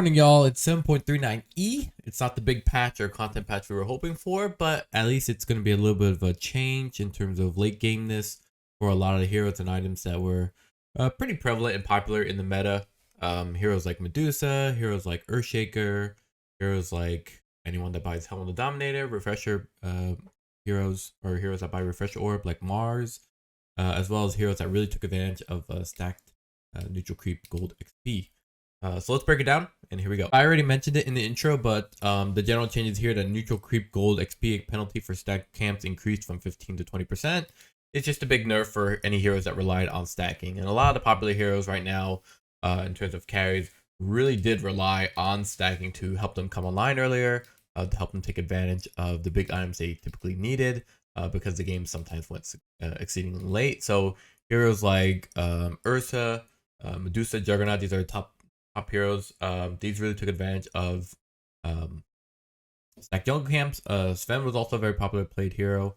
Morning, y'all. It's 7.39E. It's not the big patch or content patch we were hoping for, but at least it's going to be a little bit of a change in terms of late gameness for a lot of the heroes and items that were pretty prevalent and popular in the meta. Heroes like Medusa, heroes like Earthshaker, heroes like anyone that buys Helm the Dominator, Refresher heroes, or heroes that buy Refresher Orb like Mars, as well as heroes that really took advantage of stacked neutral creep gold XP. So let's break it down, and here we go. I already mentioned it in the intro, but the general changes here: that neutral creep gold XP penalty for stacked camps increased from 15 to 20%. It's just a big nerf for any heroes that relied on stacking, and a lot of the popular heroes right now, in terms of carries, really did rely on stacking to help them come online earlier, to help them take advantage of the big items they typically needed, because the game sometimes went exceedingly late. So heroes like Ursa, Medusa, Juggernaut, these are top heroes. These really took advantage of stacked jungle camps. Sven was also a very popular played hero.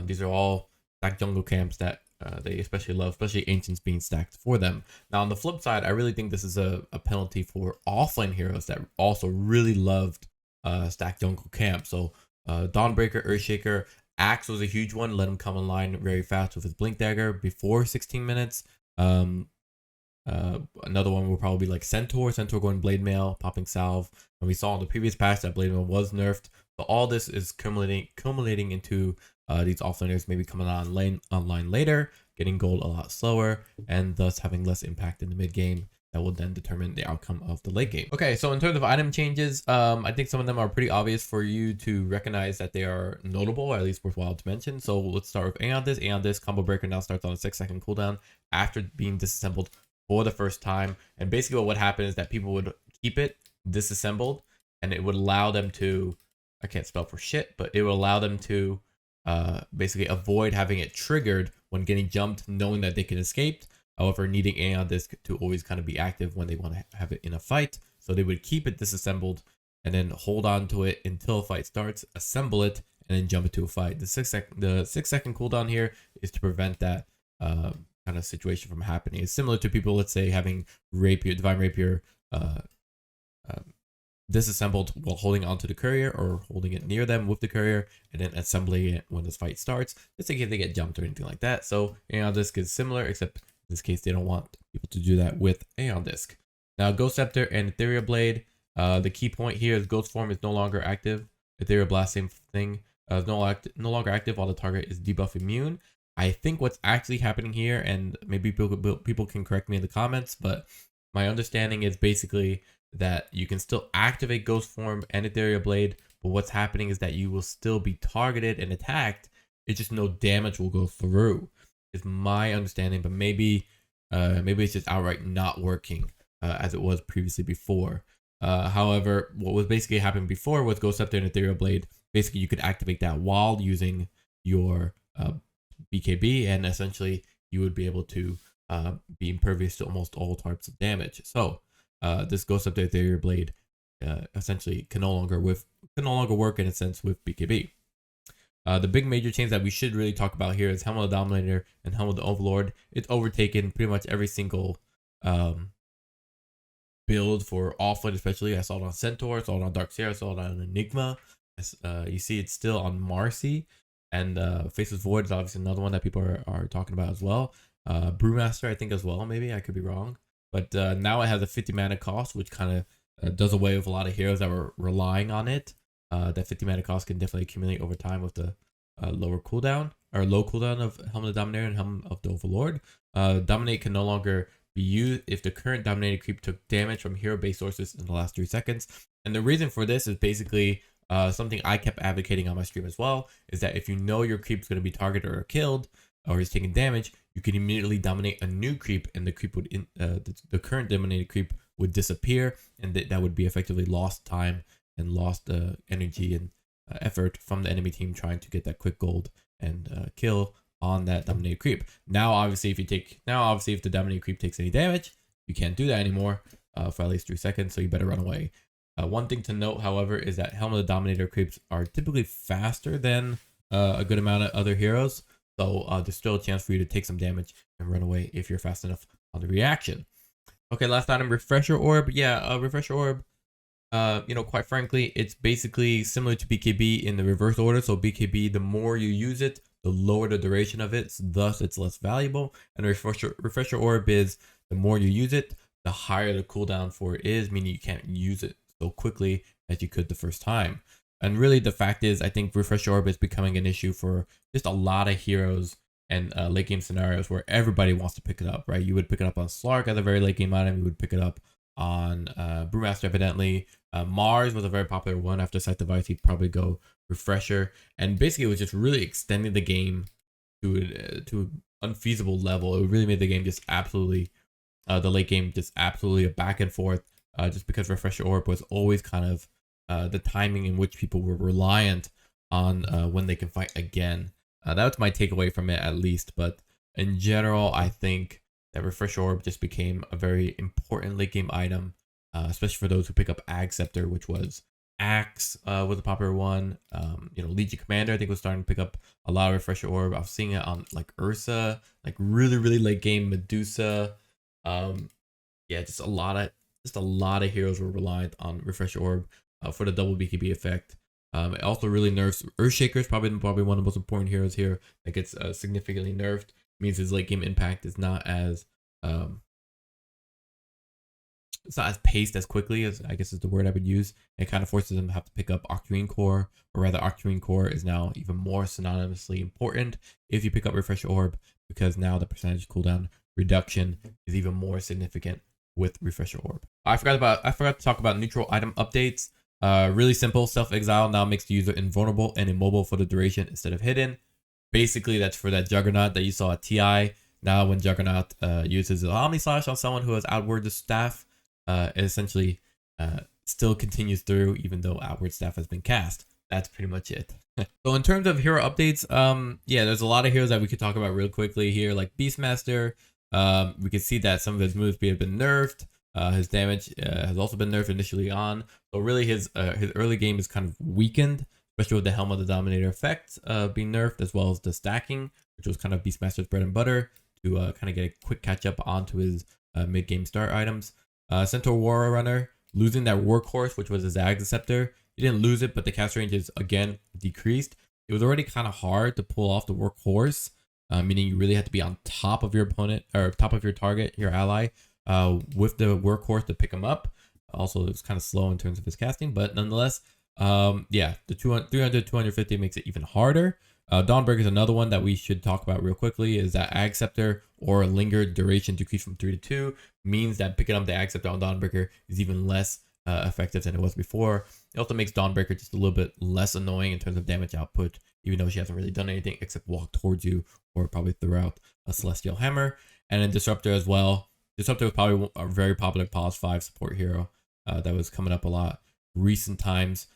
These are all stacked jungle camps that they especially love, especially ancients being stacked for them. Now on the flip side, I really think this is a penalty for offlane heroes that also really loved stacked jungle camps. So Dawnbreaker, Earthshaker, Axe was a huge one. Let him come online very fast with his blink dagger before 16 minutes. Another one will probably be like Centaur going blade mail, popping salve, and we saw in the previous patch that blade mail was nerfed. So all this is culminating into these offlaners maybe coming online later, getting gold a lot slower, and thus having less impact in the mid game. That will then determine the outcome of the late game. Okay, so in terms of item changes, I think some of them are pretty obvious for you to recognize that they are notable, or at least worthwhile to mention. So let's start with Aeon Disc. Combo Breaker now starts on a 6-second cooldown after being disassembled for the first time. And basically what would happen is that people would keep it disassembled, and it would allow them to, I can't spell for shit, but it would allow them to basically avoid having it triggered when getting jumped, knowing that they can escape. However, needing Aeon Disc to always kind of be active when they want to have it in a fight. So they would keep it disassembled and then hold on to it until a fight starts, assemble it, and then jump into a fight. The 6-second cooldown here is to prevent that kind of situation from happening. It's similar to people, let's say, having Divine Rapier disassembled while holding onto the courier, or holding it near them with the courier and then assembling it when this fight starts, just in case they get jumped or anything like that. So Aeon Disc is similar, except in this case they don't want people to do that with Aeon Disc. Now Ghost Scepter and Ethereal Blade, the key point here is Ghost Form is no longer active. Ethereal Blast, same thing, is no longer active while the target is debuff immune. I think what's actually happening here, and maybe people can correct me in the comments, but my understanding is basically that you can still activate Ghost Form and Ethereal Blade, but what's happening is that you will still be targeted and attacked. It's just no damage will go through, is my understanding, but maybe it's just outright not working as it was previously before. However, what was basically happening before with Ghost Scepter and Ethereal Blade, basically you could activate that while using your BKB, and essentially you would be able to be impervious to almost all types of damage. So this Ghost Scepter Ethereal Blade essentially can no longer work in a sense with BKB. The big major change that we should really talk about here is Helm of the Dominator and Helm of the Overlord. It's overtaken pretty much every single build for offlane, especially. I saw it on Centaur, I saw it on Dark Sierra, I saw it on Enigma. You see it's still on Marcy. And Faceless Void is obviously another one that people are talking about as well. Brewmaster, I think, as well. Maybe I could be wrong. But now it has a 50 mana cost, which kind of does away with a lot of heroes that were relying on it. That 50 mana cost can definitely accumulate over time with the low cooldown of Helm of the Dominator and Helm of the Overlord. Dominate can no longer be used if the current Dominated creep took damage from hero-based sources in the last 3 seconds. And the reason for this is basically something I kept advocating on my stream as well, is that if you know your creep's going to be targeted or killed or is taking damage, you can immediately dominate a new creep, and the creep would the current dominated creep would disappear, and that would be effectively lost time and lost energy and effort from the enemy team trying to get that quick gold and kill on that dominated creep. Now obviously if the dominated creep takes any damage, you can't do that anymore for at least 3 seconds, so you better run away. One thing to note, however, is that Helm of the Dominator creeps are typically faster than a good amount of other heroes. So there's still a chance for you to take some damage and run away if you're fast enough on the reaction. Okay, last item, Refresher Orb. Yeah, Refresher Orb You know, quite frankly, it's basically similar to BKB in the reverse order. So BKB, the more you use it, the lower the duration of it, thus it's less valuable. And the refresher orb is the more you use it, the higher the cooldown for it is, meaning you can't use it so quickly as you could the first time. And really, the fact is, I think refresher orb is becoming an issue for just a lot of heroes and late game scenarios where everybody wants to pick it up, right? You would pick it up on Slark as a very late game item. You would pick it up on Brewmaster, evidently. Mars was a very popular one. After Scythe Device, he'd probably go Refresher. And basically, it was just really extending the game to an unfeasible level. It really made the game just absolutely, the late game just absolutely a back and forth, just because Refresher Orb was always kind of the timing in which people were reliant on when they can fight again. That was my takeaway from it, at least. But in general, I think that Refresher Orb just became a very important late game item, especially for those who pick up Scepter, which was Axe was a popular one. You know, Legion Commander, I think, was starting to pick up a lot of Refresher Orb. I was seeing it on like Ursa, like really late game Medusa. Yeah, just a lot of heroes were reliant on Refresher Orb for the double BKB effect. It also really nerfs Earthshaker. Is probably one of the most important heroes here that gets significantly nerfed. Means his late game impact is not as it's not as paced as quickly, as I guess is the word I would use. It kind of forces him to have to pick up Octarine Core, or rather Octarine Core is now even more synonymously important if you pick up Refresher Orb, because now the percentage cooldown reduction is even more significant with Refresher Orb. I forgot to talk about neutral item updates. Really simple. Self-exile now makes the user invulnerable and immobile for the duration instead of hidden. Basically, that's for that Juggernaut that you saw at TI. Now, when Juggernaut uses the Omni Slash on someone who has Outward Staff, it essentially still continues through, even though Outward Staff has been cast. That's pretty much it. So in terms of hero updates, yeah, there's a lot of heroes that we could talk about real quickly here, like Beastmaster. We can see that some of his moves have been nerfed. His damage has also been nerfed initially on. So really, his early game is kind of weakened, especially with the Helm of the Dominator effect being nerfed, as well as the stacking, which was kind of Beastmaster's bread and butter to kind of get a quick catch up onto his mid-game start items. Centaur Warrunner, losing that workhorse, which was his Scepter. He didn't lose it, but the cast range is again decreased. It was already kind of hard to pull off the workhorse, meaning you really had to be on top of your opponent, or top of your target, your ally, with the workhorse to pick him up. Also, it was kind of slow in terms of his casting, but nonetheless, yeah, the 250 makes it even harder. Dawnbreaker is another one that we should talk about real quickly. Is that Scepter or Linger duration decrease from 3 to 2 means that picking up the Scepter on Dawnbreaker is even less effective than it was before. It also makes Dawnbreaker just a little bit less annoying in terms of damage output, even though she hasn't really done anything except walk towards you or probably throw out a Celestial Hammer. And then Disruptor as well. Disruptor was probably a very popular Pos 5 support hero that was coming up a lot recent times.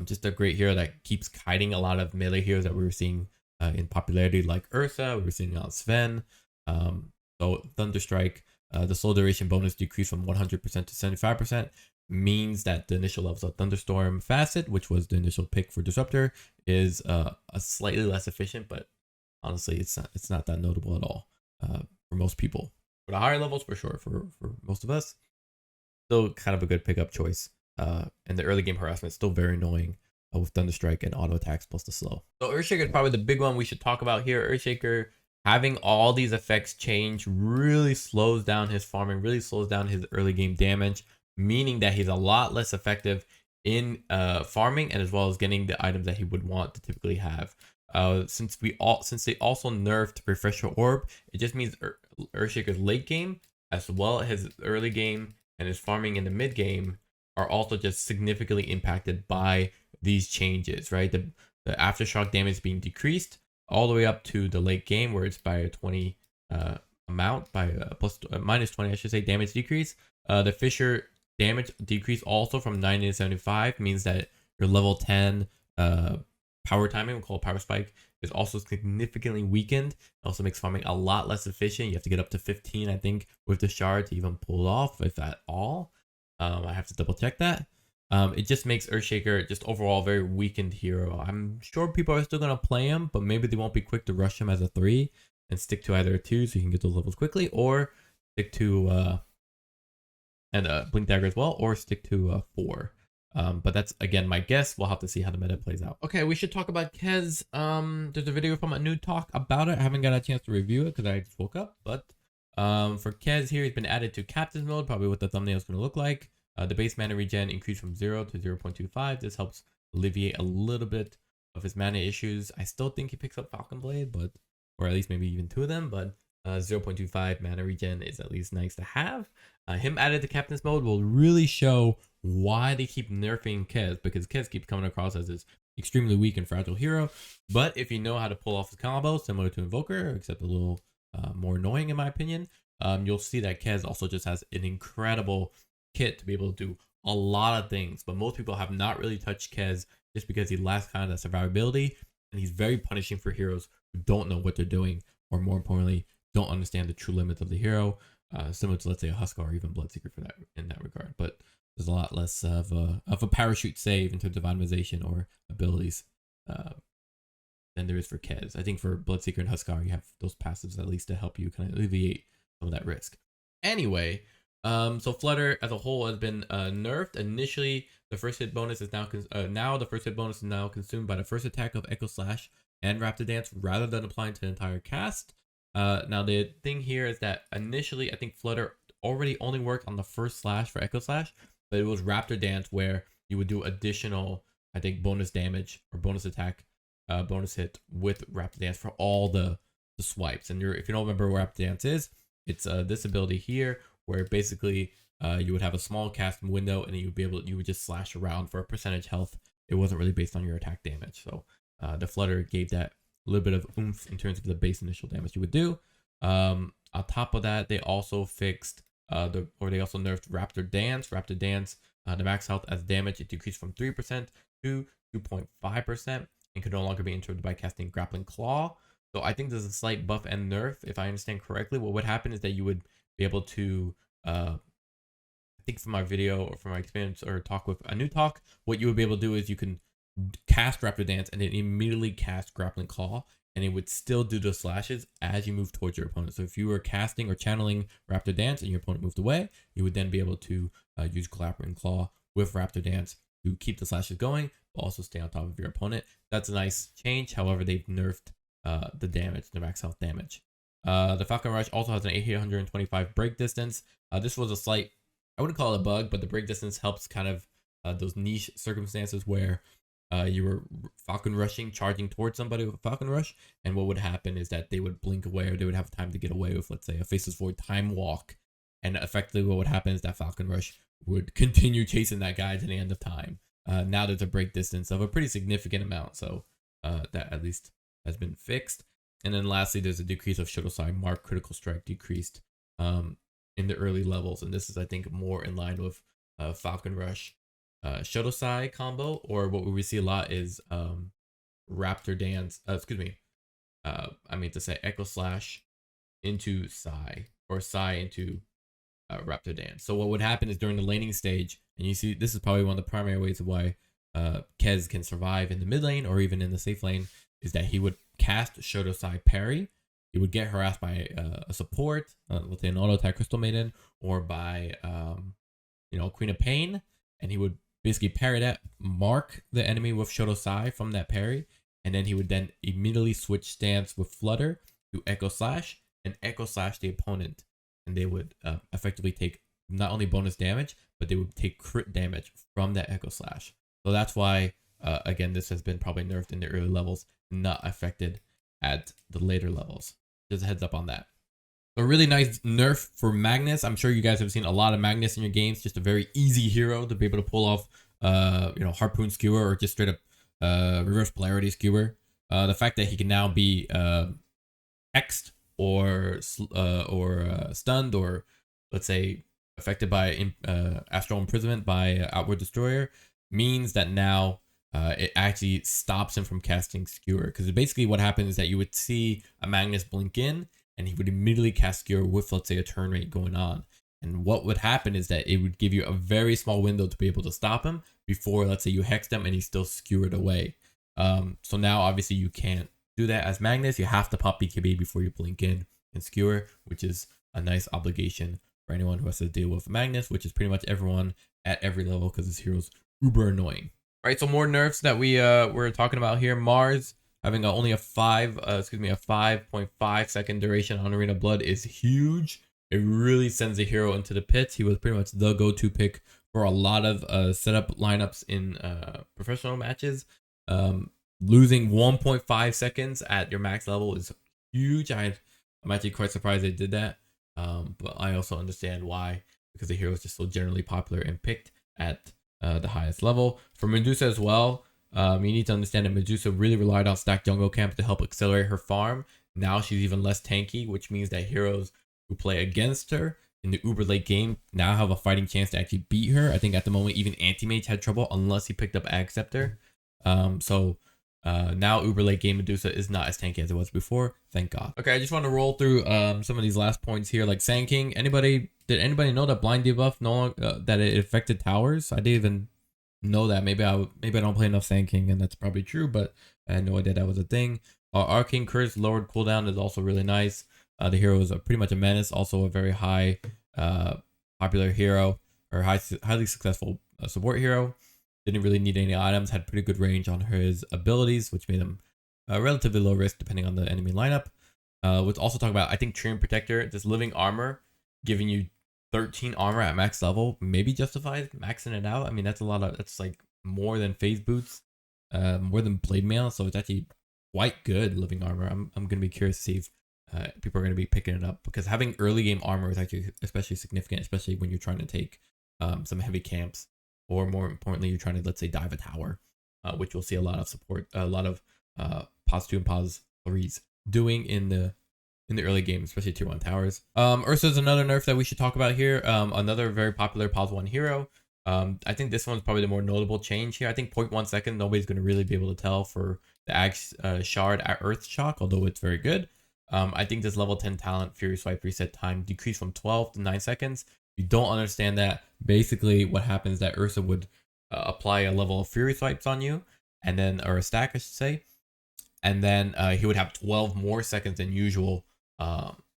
Just a great hero that keeps kiting a lot of melee heroes that we were seeing in popularity, like Ursa. We were seeing on Sven. So Thunderstrike, the slow duration bonus decreased from 100% to 75%, means that the initial levels of Thunderstorm Facet, which was the initial pick for Disruptor, is a slightly less efficient, but honestly, it's not that notable at all for most people. For the higher levels, for sure, for most of us, still kind of a good pickup choice. And the early game harassment is still very annoying with Thunderstrike and auto attacks plus the slow. So Earthshaker is probably the big one we should talk about here. Earthshaker, having all these effects change really slows down his farming, really slows down his early game damage, meaning that he's a lot less effective in farming and as well as getting the items that he would want to typically have. Since they also nerfed Refresher Orb, it just means Earthshaker's late game as well as his early game and his farming in the mid game are also just significantly impacted by these changes, right? The aftershock damage being decreased all the way up to the late game where it's by a 20 amount, by minus 20, I should say, damage decrease. The Fisher damage decrease also from 90 to 75 means that your level 10 power timing, we'll call it power spike, is also significantly weakened. It also makes farming a lot less efficient. You have to get up to 15, I think, with the shard to even pull it off, if at all. I have to double check that. It just makes Earthshaker just overall a very weakened hero. I'm sure people are still going to play him, but maybe they won't be quick to rush him as a 3 and stick to either a 2 so you can get those levels quickly, or stick to Blink Dagger as well, or stick to 4. But that's again my guess. We'll have to see how the meta plays out. Okay, we should talk about Kez. There's a video from a new talk about it. I haven't got a chance to review it because I just woke up. But for Kez here, he's been added to Captain's mode, probably what the thumbnail is going to look like. The base mana regen increased from 0 to 0.25. This helps alleviate a little bit of his mana issues. I still think he picks up Falcon Blade, but or at least maybe even 2 of them. But 0.25 mana regen is at least nice to have. Him added to Captain's mode will really show why they keep nerfing Kez, because Kez keeps coming across as this extremely weak and fragile hero. But if you know how to pull off his combo, similar to Invoker, except a little more annoying in my opinion, you'll see that Kez also just has an incredible kit to be able to do a lot of things. But most people have not really touched Kez just because he lacks kind of that survivability, and he's very punishing for heroes who don't know what they're doing, or more importantly, don't understand the true limits of the hero. Similar to, let's say, a Huskar or even Bloodseeker for that in that regard. But there's a lot less of a parachute save in terms of itemization or abilities than there is for Kez. I think for Bloodseeker and Huskar, you have those passives at least to help you kind of alleviate some of that risk. Anyway, so Flutter as a whole has been nerfed. Initially, the first hit bonus is now the first hit bonus is now consumed by the first attack of Echo Slash and Raptor Dance rather than applying to the entire cast. Now the thing here is that initially I think Flutter already only worked on the first slash for Echo Slash, but it was Raptor Dance where you would do additional, I think, bonus damage or bonus attack, bonus hit with Raptor Dance for all the swipes. And if you don't remember what Raptor Dance is, it's this ability here where basically you would have a small cast window and you would just slash around for a percentage health. It wasn't really based on your attack damage. So the Flutter gave that a little bit of oomph in terms of the base initial damage you would do. On top of that, they also fixed they also nerfed Raptor Dance. Raptor Dance, the max health as damage, it decreased from 3% to 2.5% and could no longer be interrupted by casting Grappling Claw. So I think there's a slight buff and nerf. If I understand correctly, what would happen is that you would be able to, I think from my video or from my experience or talk with a new talk, what you would be able to do is you can cast Raptor Dance and then immediately cast Grappling Claw, and it would still do the slashes as you move towards your opponent. So if you were casting or channeling Raptor Dance and your opponent moved away, you would then be able to use Grappling Claw with Raptor Dance to keep the slashes going, but also stay on top of your opponent. That's a nice change. However, they've nerfed the damage, the max health damage. The Falcon Rush also has an 825 break distance. This was a slight, I wouldn't call it a bug, but the break distance helps kind of those niche circumstances where you were Falcon Rushing, charging towards somebody with a Falcon Rush, and what would happen is that they would blink away or they would have time to get away with, let's say, a Faceless Void Time Walk, and effectively what would happen is that Falcon Rush would continue chasing that guy to the end of time. Now there's a break distance of a pretty significant amount, so that at least has been fixed. And then lastly, there's a decrease of Shuttle Side Mark Critical Strike decreased in the early levels, and this is, I think, more in line with Falcon Rush Shuttle Sai combo, or what we see a lot is Raptor Dance, I mean to say Echo Slash into Sai, or Sai into Raptor Dance. So what would happen is during the laning stage, and you see this is probably one of the primary ways of why Kez can survive in the mid lane or even in the safe lane, is that he would cast Shuttle Sai parry. He would get harassed by a support, let's say an auto attack Crystal Maiden, or by Queen of Pain, and he would basically parry that, mark the enemy with Shuttle Sai from that parry, and then he would then immediately switch stance with Flutter to Echo Slash and Echo Slash the opponent, and they would effectively take not only bonus damage, but they would take crit damage from that Echo Slash. So that's why, again, this has been probably nerfed in the early levels, not affected at the later levels. Just a heads up on that. A really nice nerf for Magnus. I'm sure you guys have seen a lot of Magnus in your games. Just a very easy hero to be able to pull off, Harpoon Skewer or just straight up Reverse Polarity Skewer. The fact that he can now be hexed or stunned, or let's say affected by Astral Imprisonment by Outward Destroyer, means that now it actually stops him from casting Skewer. Because basically what happens is that you would see a Magnus blink in, and he would immediately cast Skewer with, let's say, a turn rate going on. And what would happen is that it would give you a very small window to be able to stop him before, let's say, you hexed him and he's still skewered away. So now, obviously, you can't do that as Magnus. You have to pop BKB before you blink in and skewer, which is a nice obligation for anyone who has to deal with Magnus, which is pretty much everyone at every level because this hero's uber annoying. All right, so more nerfs that we're talking about here. Mars having only a 5.5 second duration on Arena Blood is huge. It really sends the hero into the pits. He was pretty much the go-to pick for a lot of setup lineups in professional matches. Losing 1.5 seconds at your max level is huge. I'm actually quite surprised they did that. But I also understand why, because the hero is just so generally popular and picked at the highest level. For Medusa as well, you need to understand that Medusa really relied on stacked jungle camp to help accelerate her farm. Now she's even less tanky, which means that heroes who play against her in the uber late game now have a fighting chance to actually beat her. I think at the moment even Anti-Mage had trouble unless he picked up Scepter. Now uber late game Medusa is not as tanky as it was before, thank God. Okay, I just want to roll through some of these last points here, like Sand King. Did anybody know that blind debuff that it affected towers? I didn't even know that. Maybe I don't play enough Sand King, and that's probably true, but I had no idea that was a thing. Arcane Curse lowered cooldown is also really nice. The hero is pretty much a menace, also a very high popular hero, or highly successful support hero. Didn't really need any items, had pretty good range on his abilities, which made him relatively low risk depending on the enemy lineup. Let's also talk about, I think, Treant Protector, this living armor, giving you 13 armor at max level, maybe justifies maxing it out. I mean, that's like more than phase boots, more than blade mail, so it's actually quite good living armor. I'm gonna be curious to see if people are gonna be picking it up, because having early game armor is actually especially significant, especially when you're trying to take some heavy camps, or more importantly, you're trying to, let's say, dive a tower, which we'll see a lot of support, a lot of pos 2 and pos 3s doing in the early game, especially tier 1 towers. Ursa is another nerf that we should talk about here. Another very popular pos 1 hero. I think this one's probably the more notable change here. I think 0.1 second, nobody's going to really be able to tell for the Axe Shard at Earthshaker, although it's very good. I think this level 10 talent Fury Swipe reset time decreased from 12 to 9 seconds. You don't understand that. Basically, what happens is that Ursa would apply a level of Fury Swipes on you, and then, or a stack, I should say, and then he would have 12 more seconds than usual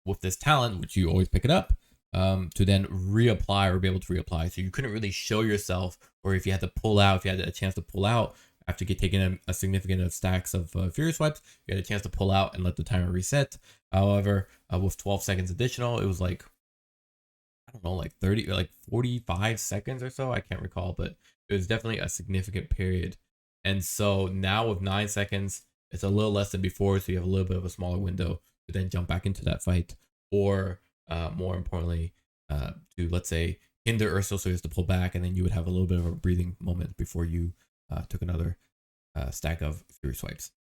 with this talent, which you always pick it up, to then reapply or be able to reapply. So you couldn't really show yourself, or if you had to pull out, if you had a chance to pull out after taking a significant stacks of Fury Swipes, you had a chance to pull out and let the timer reset. However, with 12 seconds additional, it was like, I don't know, like 45 seconds or so. I can't recall, but it was definitely a significant period. And so now with 9 seconds, it's a little less than before. So you have a little bit of a smaller window to then jump back into that fight, or more importantly, to, let's say, hinder Ursa so he has to pull back, and then you would have a little bit of a breathing moment before you took another stack of Fury Swipes.